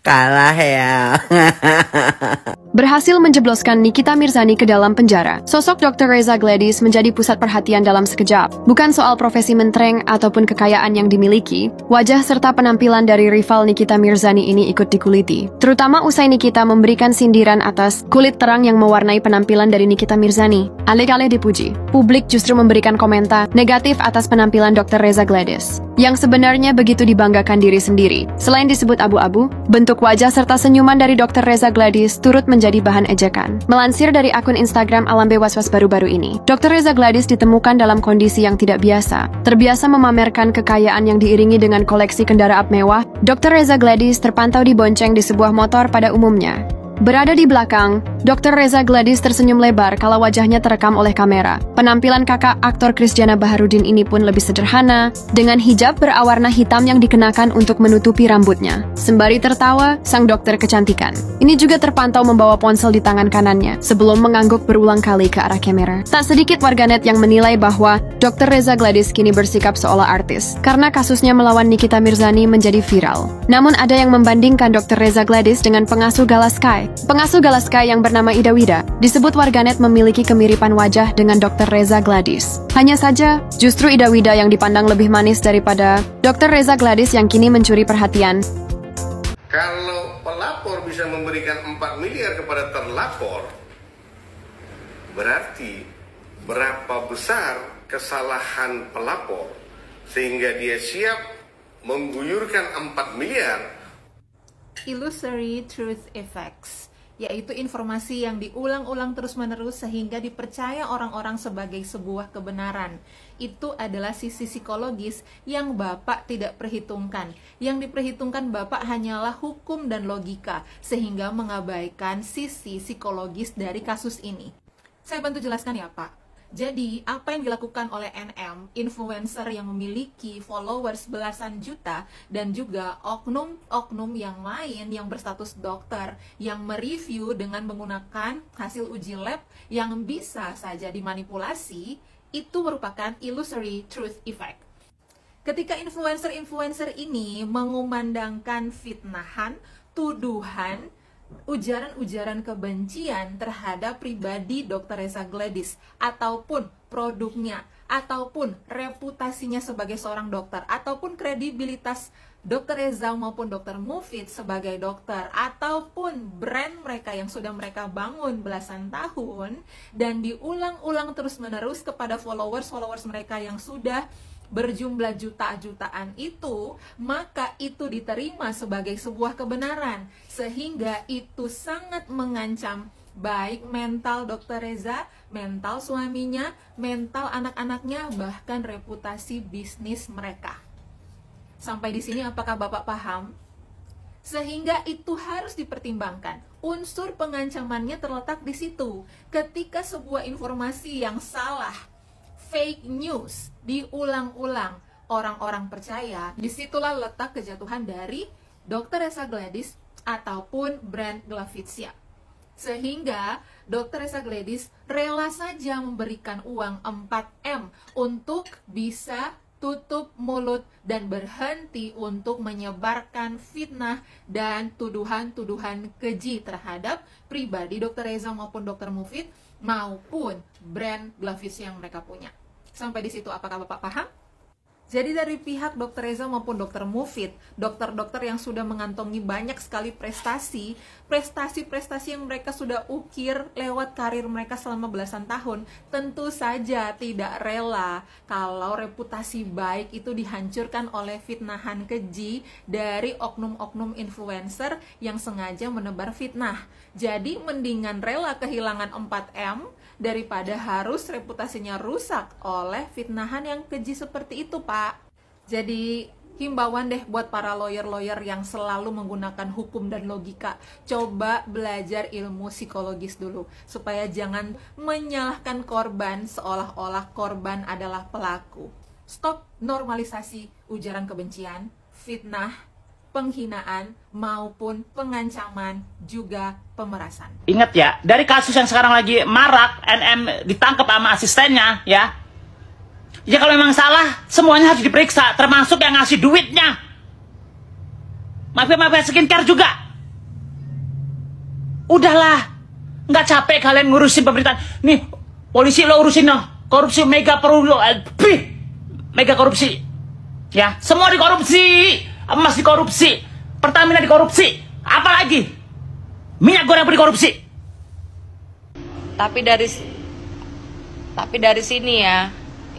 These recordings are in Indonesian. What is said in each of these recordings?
Kalah ya. Berhasil menjebloskan Nikita Mirzani ke dalam penjara. Sosok Dr. Reza Gladys menjadi pusat perhatian dalam sekejap. Bukan soal profesi mentereng ataupun kekayaan yang dimiliki, wajah serta penampilan dari rival Nikita Mirzani ini ikut dikuliti. Terutama usai Nikita memberikan sindiran atas kulit terang yang mewarnai penampilan dari Nikita Mirzani. Alih-alih dipuji, publik justru memberikan komentar negatif atas penampilan Dr. Reza Gladys, yang sebenarnya begitu dibanggakan diri sendiri. Selain disebut abu-abu, bentuk wajah serta senyuman dari Dr. Reza Gladys turut menjadi bahan ejekan. Melansir dari akun Instagram Alambe Was-Was baru-baru ini, Dr. Reza Gladys ditemukan dalam kondisi yang tidak biasa. Terbiasa memamerkan kekayaan yang diiringi dengan koleksi kendaraan mewah, Dr. Reza Gladys terpantau dibonceng di sebuah motor pada umumnya. Berada di belakang, Dr. Reza Gladys tersenyum lebar kala wajahnya terekam oleh kamera. Penampilan kakak aktor Christiana Baharudin ini pun lebih sederhana, dengan hijab berawarna hitam yang dikenakan untuk menutupi rambutnya. Sembari tertawa, sang dokter kecantikan ini juga terpantau membawa ponsel di tangan kanannya, sebelum mengangguk berulang kali ke arah kamera. Tak sedikit warganet yang menilai bahwa Dr. Reza Gladys kini bersikap seolah artis, karena kasusnya melawan Nikita Mirzani menjadi viral. Namun ada yang membandingkan Dr. Reza Gladys dengan pengasuh Galaskai. Pengasuh Galaskai yang bernama Ida Wida disebut warganet memiliki kemiripan wajah dengan Dr. Reza Gladys. Hanya saja, justru Ida Wida yang dipandang lebih manis daripada Dr. Reza Gladys yang kini mencuri perhatian. Kalau pelapor bisa memberikan 4 miliar kepada terlapor, berarti berapa besar kesalahan pelapor sehingga dia siap mengguyurkan 4 miliar. Illusory truth effects, yaitu informasi yang diulang-ulang terus-menerus sehingga dipercaya orang-orang sebagai sebuah kebenaran. Itu adalah sisi psikologis yang Bapak tidak perhitungkan. Yang diperhitungkan Bapak hanyalah hukum dan logika, sehingga mengabaikan sisi psikologis dari kasus ini. Saya bantu jelaskan ya Pak. Jadi, apa yang dilakukan oleh NM, influencer yang memiliki followers belasan juta, dan juga oknum-oknum yang lain yang berstatus dokter, yang mereview dengan menggunakan hasil uji lab yang bisa saja dimanipulasi, itu merupakan illusory truth effect. Ketika influencer-influencer ini mengumandangkan fitnahan, tuduhan, ujaran-ujaran kebencian terhadap pribadi Dr. Reza Gladys ataupun produknya, ataupun reputasinya sebagai seorang dokter, ataupun kredibilitas Dr. Reza maupun Dr. Mufid sebagai dokter, ataupun brand mereka yang sudah mereka bangun belasan tahun, dan diulang-ulang terus-menerus kepada followers mereka yang sudah berjumlah juta-jutaan itu, maka itu diterima sebagai sebuah kebenaran, sehingga itu sangat mengancam baik mental Dr. Reza, mental suaminya, mental anak-anaknya, bahkan reputasi bisnis mereka. Sampai di sini apakah Bapak paham? Sehingga itu harus dipertimbangkan. Unsur pengancamannya terletak di situ. Ketika sebuah informasi yang salah, fake news, diulang-ulang, orang-orang percaya, disitulah letak kejatuhan dari Dr. Reza Gladys ataupun brand Glavitsia. Sehingga Dr. Reza Gladys rela saja memberikan uang 4M untuk bisa tutup mulut dan berhenti untuk menyebarkan fitnah dan tuduhan-tuduhan keji terhadap pribadi Dr. Reza maupun Dr. Mufid maupun brand Glavitsia yang mereka punya. Sampai di situ apakah Bapak paham? Jadi dari pihak Dr. Reza maupun Dr. Mufid, dokter-dokter yang sudah mengantongi banyak sekali prestasi-prestasi yang mereka sudah ukir lewat karir mereka selama belasan tahun, tentu saja tidak rela kalau reputasi baik itu dihancurkan oleh fitnahan keji dari oknum-oknum influencer yang sengaja menebar fitnah. Jadi mendingan rela kehilangan 4M daripada harus reputasinya rusak oleh fitnahan yang keji seperti itu, Pak. Jadi himbauan deh buat para lawyer-lawyer yang selalu menggunakan hukum dan logika. Coba belajar ilmu psikologis dulu, supaya jangan menyalahkan korban seolah-olah korban adalah pelaku. Stop normalisasi ujaran kebencian, fitnah, penghinaan, maupun pengancaman, juga pemerasan. Ingat ya, dari kasus yang sekarang lagi marak, NM ditangkap sama asistennya, ya. Ya kalau memang salah, semuanya harus diperiksa, termasuk yang ngasih duitnya. Mafia-mafia skincare juga. Udahlah, nggak capek kalian ngurusin pemerintahan. Nih, polisi lo urusin no. Korupsi mega mega korupsi. Ya, semua dikorupsi. Emas dikorupsi, Pertamina dikorupsi, apalagi minyak goreng pun dikorupsi. Tapi dari sini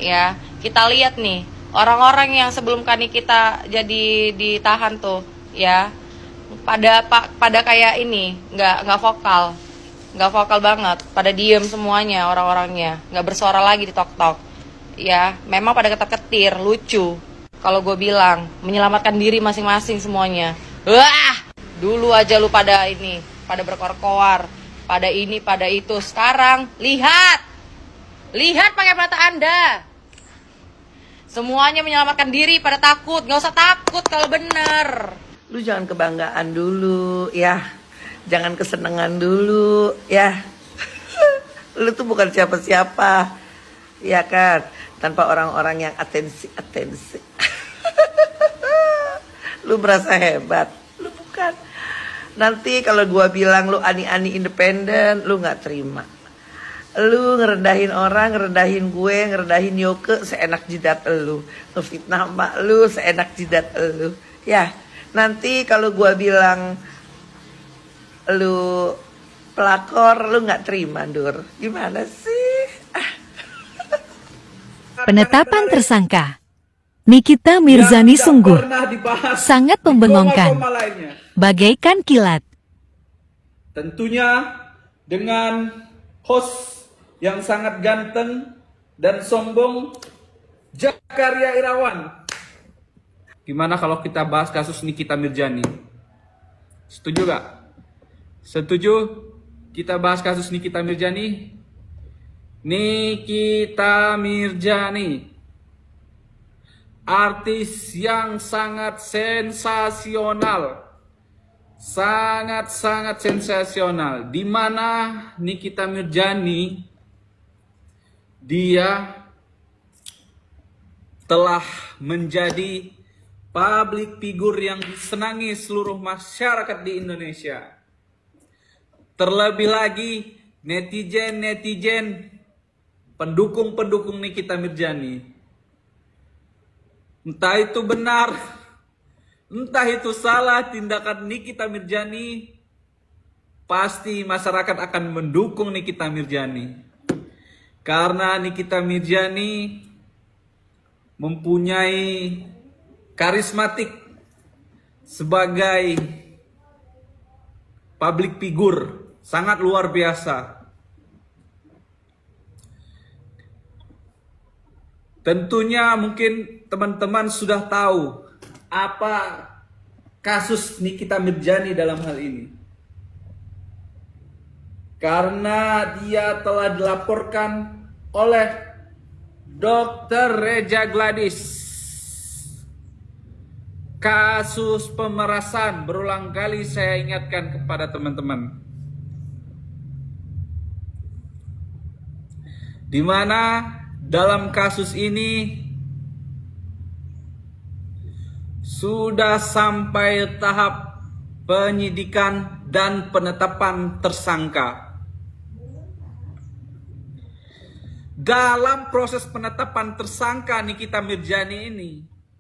ya kita lihat nih orang-orang yang sebelum Kani kita jadi ditahan tuh ya pada kayak ini nggak vokal banget, pada diem semuanya orang-orangnya, nggak bersuara lagi di tok-tok ya. Memang pada ketar-ketir, lucu kalau gue bilang, menyelamatkan diri masing-masing semuanya. Wah, dulu aja lu pada berkoar-koar, pada ini, pada itu. Sekarang, lihat pakai mata Anda. Semuanya menyelamatkan diri, pada takut. Gak usah takut kalau bener. Lu jangan kebanggaan dulu, ya. Jangan kesenangan dulu, ya. Lu tuh bukan siapa-siapa, ya kan? Tanpa orang-orang yang atensi. Lu merasa hebat, lu bukan. Nanti kalau gua bilang lu ani-ani independen, lu nggak terima. Lu ngerendahin orang, ngerendahin gue, ngerendahin Yoke seenak jidat lu. Ngefitnah mak lu seenak jidat lu. Ya, nanti kalau gua bilang lu pelakor, lu nggak terima, Dur. Gimana sih? Penetapan tersangka Nikita Mirzani sungguh sangat membengongkan, bagaikan kilat. Tentunya dengan host yang sangat ganteng dan sombong, Zakaria Irawan. Gimana kalau kita bahas kasus Nikita Mirzani? Setuju gak? Setuju kita bahas kasus Nikita Mirzani? Nikita Mirzani, artis yang sangat sensasional, sangat sensasional. Di mana Nikita Mirzani dia telah menjadi public figure yang disenangi seluruh masyarakat di Indonesia. Terlebih lagi netizen pendukung Nikita Mirzani. Entah itu benar, entah itu salah tindakan Nikita Mirzani, pasti masyarakat akan mendukung Nikita Mirzani. Karena Nikita Mirzani mempunyai karismatik sebagai public figure, sangat luar biasa. Tentunya mungkin teman-teman sudah tahu apa kasus Nikita Mirzani dalam hal ini. Karena dia telah dilaporkan oleh Dr. Reza Gladys. Kasus pemerasan, berulang kali saya ingatkan kepada teman-teman. Di mana dalam kasus ini sudah sampai tahap penyidikan dan penetapan tersangka. Dalam proses penetapan tersangka Nikita Mirzani ini,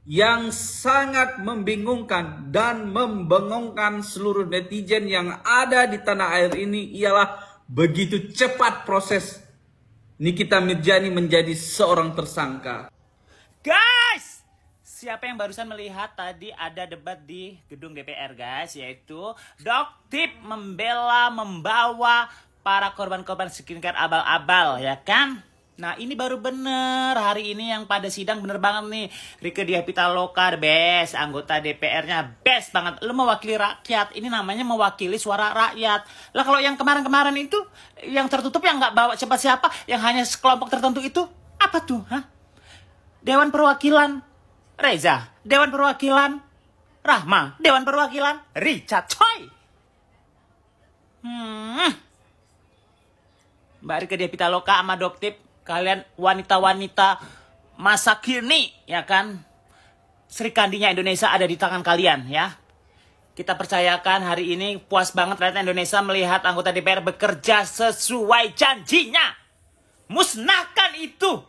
yang sangat membingungkan dan membengongkan seluruh netizen yang ada di tanah air ini ialah begitu cepat proses Nikita Mirzani menjadi seorang tersangka. Guys, siapa yang barusan melihat tadi ada debat di gedung DPR guys, yaitu Doktip membawa para korban-korban skincare abal-abal, ya kan? Nah ini baru bener, hari ini yang pada sidang bener banget nih. Rieke Diah Pitaloka, best, anggota DPR-nya best banget. Lu mewakili rakyat, ini namanya mewakili suara rakyat. Lah kalau yang kemarin-kemarin itu, yang tertutup yang nggak bawa siapa-siapa, yang hanya sekelompok tertentu itu, apa tuh? Hah? Dewan Perwakilan Reza, Dewan Perwakilan Rahma, Dewan Perwakilan Richard, coy. Mbak Rieke Diah Pitaloka sama Doktip, kalian wanita-wanita masa kini, ya kan? Sri Kandinya Indonesia ada di tangan kalian, ya. kita percayakan hari ini puas banget rakyat Indonesia melihat anggota DPR bekerja sesuai janjinya. Musnahkan itu.